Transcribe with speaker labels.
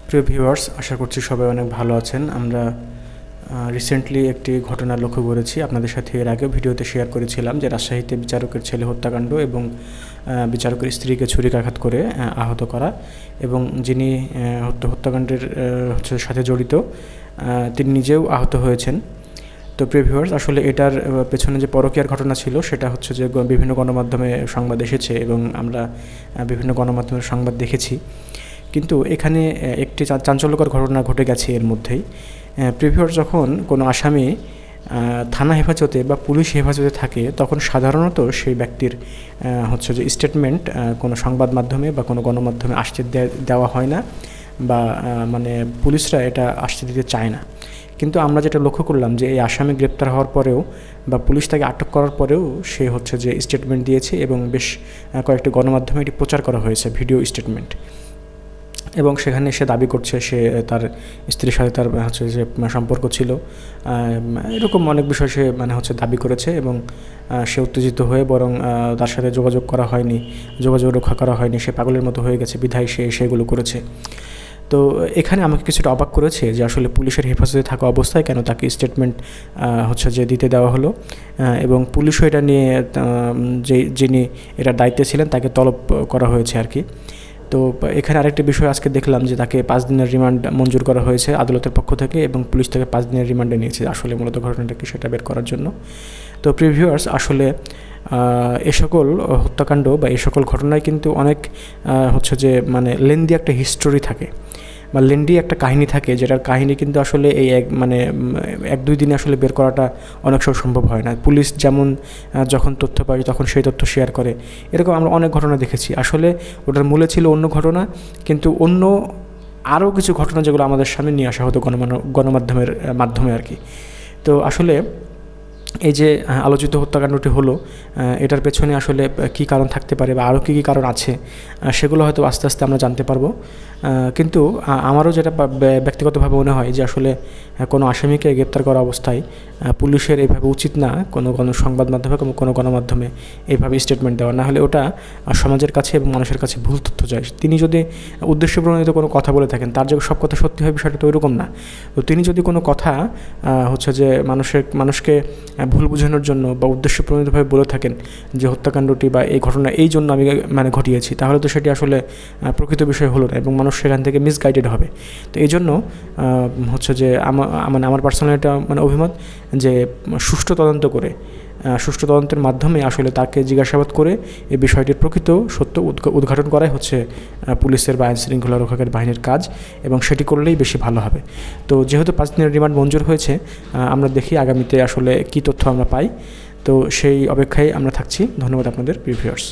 Speaker 1: প্রিয় ভিউয়ার্স, আশা করছি সবাই অনেক ভালো আছেন। আমরা রিসেন্টলি একটি ঘটনা লক্ষ্য করেছি, আপনাদের সাথে এর আগেও ভিডিওতে শেয়ার করেছিলাম যে রাজশাহীতে বিচারকের ছেলে হত্যাকাণ্ড এবং বিচারকের স্ত্রীকে ছুরিকাঘাত করে আহত করা, এবং যিনি হত্যাকাণ্ডের সাথে জড়িত তিনি নিজেও আহত হয়েছেন। তো প্রিয় ভিউয়ার্স, আসলে এটার পেছনে যে পরকীয়ার ঘটনা ছিল সেটা হচ্ছে যে বিভিন্ন গণমাধ্যমে সংবাদ এসেছে এবং আমরা বিভিন্ন গণমাধ্যমের সংবাদ দেখেছি, কিন্তু এখানে একটি চাঞ্চল্যকর ঘটনা ঘটে গেছে এর মধ্যেই। প্রিয় ভিউয়ার্স, যখন কোনো আসামি থানা হেফাজতে বা পুলিশ হেফাজতে থাকে তখন সাধারণত সেই ব্যক্তির যে স্টেটমেন্ট কোনো সংবাদ মাধ্যমে বা কোনো গণমাধ্যমে আসতে দেওয়া হয় না, বা পুলিশরা এটা আসতে দিতে চায় না। কিন্তু আমরা যেটা লক্ষ্য করলাম যে এই আসামি গ্রেপ্তার হওয়ার পরেও বা পুলিশ তাকে আটক করার পরেও সে যে স্টেটমেন্ট দিয়েছে, এবং বেশ কয়েকটি গণমাধ্যমে এটি প্রচার করা হয়েছে, ভিডিও স্টেটমেন্ট। এবং সেখানে সে দাবি করছে সে তার স্ত্রীর সাথে তার যে সম্পর্ক ছিল, এরকম অনেক বিষয় সে দাবি করেছে, এবং সে উত্তেজিত হয়ে বরং তার সাথে যোগাযোগ রক্ষা করা হয়নি, সে পাগলের মতো হয়ে গেছে বিধায় সে সেগুলো করেছে। তো এখানে আমাকে কিছুটা অবাক করেছে যে আসলে পুলিশের হেফাজতে থাকা অবস্থায় কেন তাকে স্টেটমেন্ট যে দিতে দেওয়া হলো, এবং পুলিশও এটা নিয়ে যিনি এটার দায়িত্বে ছিলেন তাকে তলব করা হয়েছে আর কি। তো এখানে আরেকটি বিষয় আজকে দেখলাম যে তাকে 5 দিনের রিমান্ড মঞ্জুর করা হয়েছে আদালতের পক্ষ থেকে, এবং পুলিশ তাকে 5 দিনের রিমান্ডে নিয়েছে আসলে মূলত ঘটনাটা কি সেটা বের করার জন্য। তো প্রিয় ভিউয়ার্স, আসলে এ সকল হত্যাকাণ্ড বা এই সকল ঘটনায় কিন্তু অনেক লেন্দি একটা হিস্টোরি থাকে বা লেন্দি একটা কাহিনী থাকে, যেটার কাহিনী কিন্তু আসলে এই 1-2 দিনে আসলে বের করাটা অনেক সময় সম্ভব হয় না। পুলিশ যেমন যখন তথ্য পায় তখন সেই তথ্য শেয়ার করে, এরকম আমরা অনেক ঘটনা দেখেছি। আসলে ওটার মূলে ছিল অন্য ঘটনা, কিন্তু অন্য আরও কিছু ঘটনা যেগুলো আমাদের সামনে নিয়ে আসা হতো গণমাধ্যমের মাধ্যমে আর কি। তো আসলে এই যে আলোচিত হত্যাকাণ্ডটি হলো, এটার পেছনে আসলে কী কারণ থাকতে পারে বা আরও কী কারণ আছে সেগুলো হয়তো আস্তে আস্তে আমরা জানতে পারবো। কিন্তু আমারও যেটা ব্যক্তিগতভাবে মনে হয় যে আসলে কোনো আসামিকে গ্রেপ্তার করা অবস্থায় পুলিশের এইভাবে উচিত না কোনো সংবাদ মাধ্যমে কোনো গণমাধ্যমে এইভাবে স্টেটমেন্ট দেওয়া, না হলে ওটা সমাজের কাছে এবং মানুষের কাছে ভুল তথ্য যায়। তিনি যদি উদ্দেশ্যপ্রণোদিত কোনো কথা বলে থাকেন, তার যে সব কথা সত্যি হয় বিষয়টা তো ওইরকম না। তো তিনি যদি কোনো কথা যে মানুষকে ভুল বোঝানোর জন্য বা উদ্দেশ্যপ্রণোদিতভাবে বলে থাকেন যে হত্যাকাণ্ডটি বা এই ঘটনা এই জন্য আমি ঘটিয়েছি, তাহলে তো সেটি আসলে প্রকৃত বিষয় হলো না এবং মানুষ সেখান থেকে মিসগাইডেড হবে। তো এই জন্য যে আমার পার্সোনাল এটা অভিমত যে সুষ্ঠু তদন্তের মাধ্যমে আসলে তাকে জিজ্ঞাসাবাদ করে এই বিষয়টির প্রকৃত সত্য উদ্ঘাটন করাই পুলিশের বা আইন শৃঙ্খলা রক্ষাকারী বাহিনীর কাজ, এবং সেটি করলেই বেশি ভালো হবে। তো যেহেতু 5 দিনের রিমান্ড মঞ্জুর হয়েছে, আমরা দেখি আগামীতে আসলে কী তথ্য আমরা পাই। তো সেই অপেক্ষায় আমরা থাকছি। ধন্যবাদ আপনাদের, প্রিয় ভিউয়ার্স।